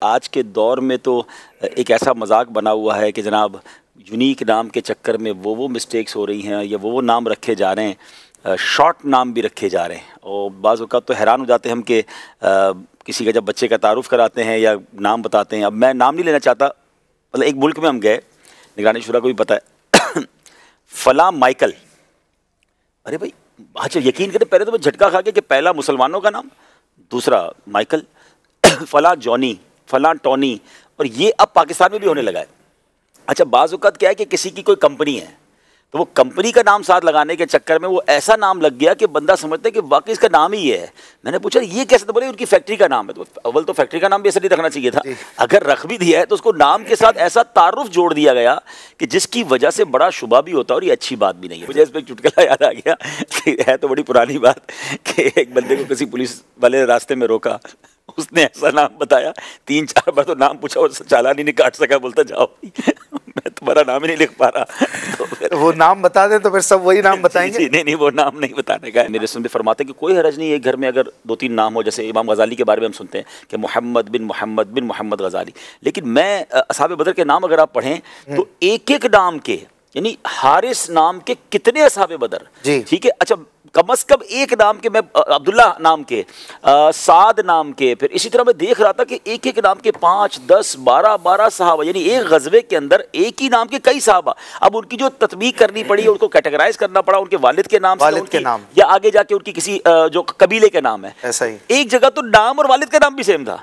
आज के दौर में तो एक ऐसा मजाक बना हुआ है कि जनाब यूनिक नाम के चक्कर में वो मिस्टेक्स हो रही हैं या वो नाम रखे जा रहे हैं, शॉर्ट नाम भी रखे जा रहे हैं। और बाज़ औक़ात तो हैरान हो जाते हैं हम कि किसी का जब बच्चे का तारुफ़ कराते हैं या नाम बताते हैं, अब मैं नाम नहीं लेना चाहता, मतलब एक मुल्क में हम गए, निगरानी शुरा को भी पता है, फ़लाँ माइकल। अरे भाई अच्छा यकीन करें, पहले तो मैं झटका खा के कि पहला मुसलमानों का नाम, दूसरा माइकल, फ़लाँ जॉनी, फ़लाँ टॉनी, और ये अब पाकिस्तान में भी होने लगा है। अच्छा बाज़ औक़ात क्या है कि किसी की कोई कंपनी है तो वो कंपनी का नाम साथ लगाने के चक्कर में वो ऐसा नाम लग गया कि बंदा समझता है कि वाकई इसका नाम ही ये है। मैंने पूछा ये कैसे, तो बोले उनकी फैक्ट्री का नाम है। तो अव्वल तो फैक्ट्री का नाम भी ऐसा नहीं रखना चाहिए था, अगर रख भी दिया है तो उसको नाम के साथ ऐसा तारुफ जोड़ दिया गया कि जिसकी वजह से बड़ा शुबा भी होता है और ये अच्छी बात भी नहीं है। मुझे इस पर चुटकुला याद आ गया कि है तो बड़ी पुरानी बात कि एक बंदे को किसी पुलिस वाले रास्ते में रोका, उसने ऐसा नाम बताया, 3-4 बार तो नाम पूछा और चालान ही नहीं काट सका, बोलता जाओ मैं तुम्हारा नाम ही नहीं लिख पा रहा। तो फिर वो नाम बता दे तो फिर सब वही नाम बताएंगे। जी, नहीं वो नाम नहीं बताने का है। मेरे सुनते फरमाते हैं कि कोई हरज नहीं है घर में अगर 2-3 नाम हो, जैसे इमाम गजाली के बारे में हम सुनते हैं कि मोहम्मद बिन मोहम्मद गजाली, लेकिन मैं असहाबे बदर के नाम अगर आप पढ़ें तो एक एक नाम के, यानी हारिस नाम के कितने असहाबे बदर, ठीक है, अच्छा कम से कम एक नाम के, मैं अब्दुल्ला नाम के, साद नाम के, फिर इसी तरह मैं देख रहा था कि एक एक नाम के 5, 10, 12 सहाबा, यानी एक गज़वे के अंदर एक ही नाम के कई सहाबा। अब उनकी जो तत्मीक करनी पड़ी, उनको कैटेगराइज करना पड़ा उनके वालिद के नाम से, या आगे जाके उनकी किसी जो कबीले के नाम है। ऐसा ही एक जगह तो नाम और वालिद का नाम भी सेम था,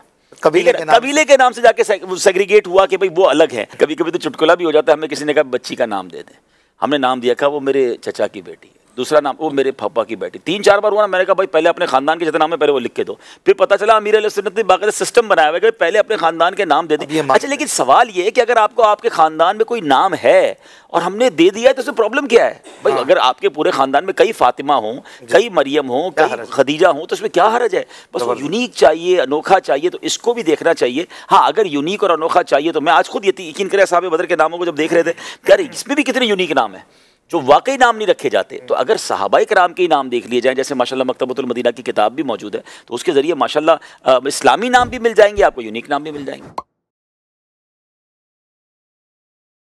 कबीले के नाम से जाके सेग्रीगेट हुआ कि भाई वो अलग है। कभी कभी तो चुटकुला भी हो जाता है, हमें किसी ने कहा बच्ची का नाम दे दे, हमने नाम दिया, कहा वो मेरे चचा की बेटी, दूसरा नाम वो मेरे पापा की बेटी, 3-4 बार हुआ ना, मैंने कहा भाई पहले अपने खानदान के जितना नाम है पहले वो लिख के दो। फिर पता चला अमीर अहले सुन्नत ने बाकायदा सिस्टम बनाया हुआ है कि पहले अपने खानदान के नाम दे दें। अच्छा लेकिन सवाल ये है कि अगर आपको आपके खानदान में कोई नाम है और हमने दे दिया है तो उसमें प्रॉब्लम क्या है भाई? अगर आपके पूरे खानदान में कई फातिमा हों, कई मरियम हों, कई खदीजा हों, तो उसमें क्या हरज है? बस वो यूनिक चाहिए, अनोखा चाहिए, तो इसको भी देखना चाहिए। हाँ अगर यूनिक और अनोखा चाहिए तो मैं आज खुद यकीन करें साहब बदर के नामों को जब देख रहे थे, यार इसमें भी कितने यूनिक नाम है जो वाकई नाम नहीं रखे जाते। तो अगर सहाबाए किराम के ही नाम देख लिए जाएं, जैसे माशाल्लाह मकतबतुल मदीना की किताब भी मौजूद है, तो उसके ज़रिए माशाल्लाह इस्लामी नाम भी मिल जाएंगे आपको, यूनिक नाम भी मिल जाएंगे।